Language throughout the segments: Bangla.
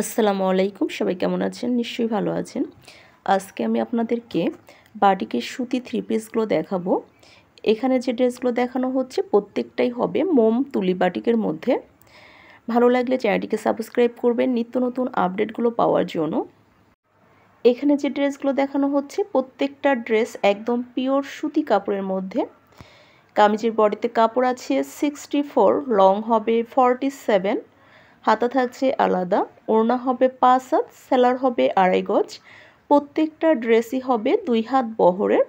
আসসালামু আলাইকুম, সবাই কেমন আছেন? নিশ্চয়ই ভালো আছেন। আজকে আমি আপনাদেরকে বাটিকের সুতি থ্রি পিসগুলো দেখাবো। এখানে যে ড্রেসগুলো দেখানো হচ্ছে প্রত্যেকটাই হবে মোম তুলি বাটিকের মধ্যে। ভালো লাগলে চ্যানেলটিকে সাবস্ক্রাইব করবেন নিত্য নতুন আপডেটগুলো পাওয়ার জন্য। এখানে যে ড্রেসগুলো দেখানো হচ্ছে প্রত্যেকটা ড্রেস একদম পিওর সুতি কাপড়ের মধ্যে। কামিজের বডিতে কাপড় আছে 64, লং হবে 47, হাতা থাকছে আলাদা, ওড়না হবে 5 হাত, সেলার হবে 2.5 গজ। প্রত্যেকটা ড্রেসই হবে 2 হাত বহরের।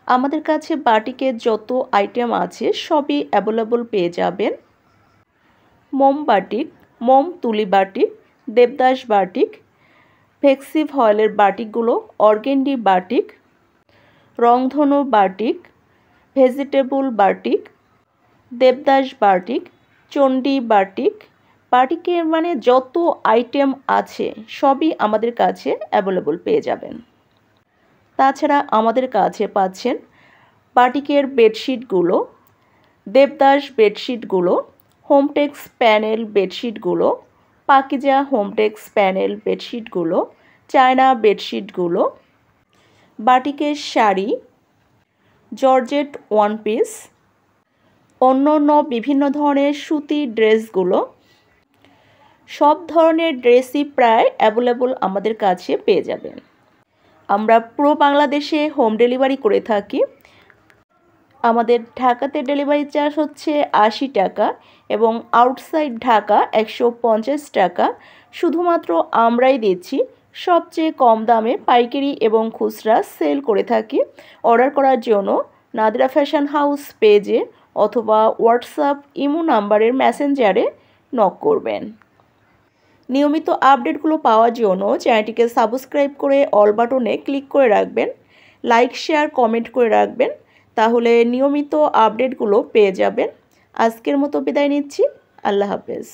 আমাদের কাছে বাটিকের যত আইটেম আছে সবই অ্যাভেলেবল পেয়ে যাবেন। মোম বাটিক, মোম তুলি বাটিক, দেবদাস বাটিক, ফ্লেক্সি ফয়েলের বাটিকগুলো, অর্গেন্ডি বাটিক, রংধনু batik, vegetable batik, Devdas batik, Chandi batik. বাটিকের মানে যত আইটেম আছে সবই আমাদের কাছে অ্যাভেলেবল পেয়ে যাবেন। তাছাড়া আমাদের কাছে পাচ্ছেন বাটিকের বেডশিটগুলো, দেবদাস বেডশিটগুলো, হোমটেক্স প্যানেল বেডশিটগুলো, পাকিজা হোমটেক্স প্যানেল বেডশিটগুলো, চায়না বেডশিটগুলো, বাটিকের শাড়ি, জর্জেট ওয়ান পিস, অন্য বিভিন্ন ধরনের সুতি ড্রেসগুলো, সব ধরনের ড্রেসই প্রায় অ্যাভেলেবল আমাদের কাছে পেয়ে যাবেন। আমরা পুরো বাংলাদেশে হোম ডেলিভারি করে থাকি। আমাদের ঢাকাতে ডেলিভারি চার্জ হচ্ছে 80 টাকা এবং আউটসাইড ঢাকা 150 টাকা। শুধুমাত্র আমরাই দিচ্ছি সবচেয়ে কম দামে পাইকারি এবং খুচরা সেল করে থাকি। অর্ডার করার জন্য নাদিরা ফ্যাশন হাউস পেজে অথবা হোয়াটসঅ্যাপ ইমো নাম্বারের মেসেঞ্জারে নক করবেন। নিয়মিত আপডেটগুলো পাওয়ার জন্য চ্যানেলটিকে সাবস্ক্রাইব করে অল বাটনে ক্লিক করে রাখবেন, লাইক শেয়ার কমেন্ট করে রাখবেন, তাহলে নিয়মিত আপডেটগুলো পেয়ে যাবেন। আজকের মতো বিদায় নিচ্ছি। আল্লাহ হাফেজ।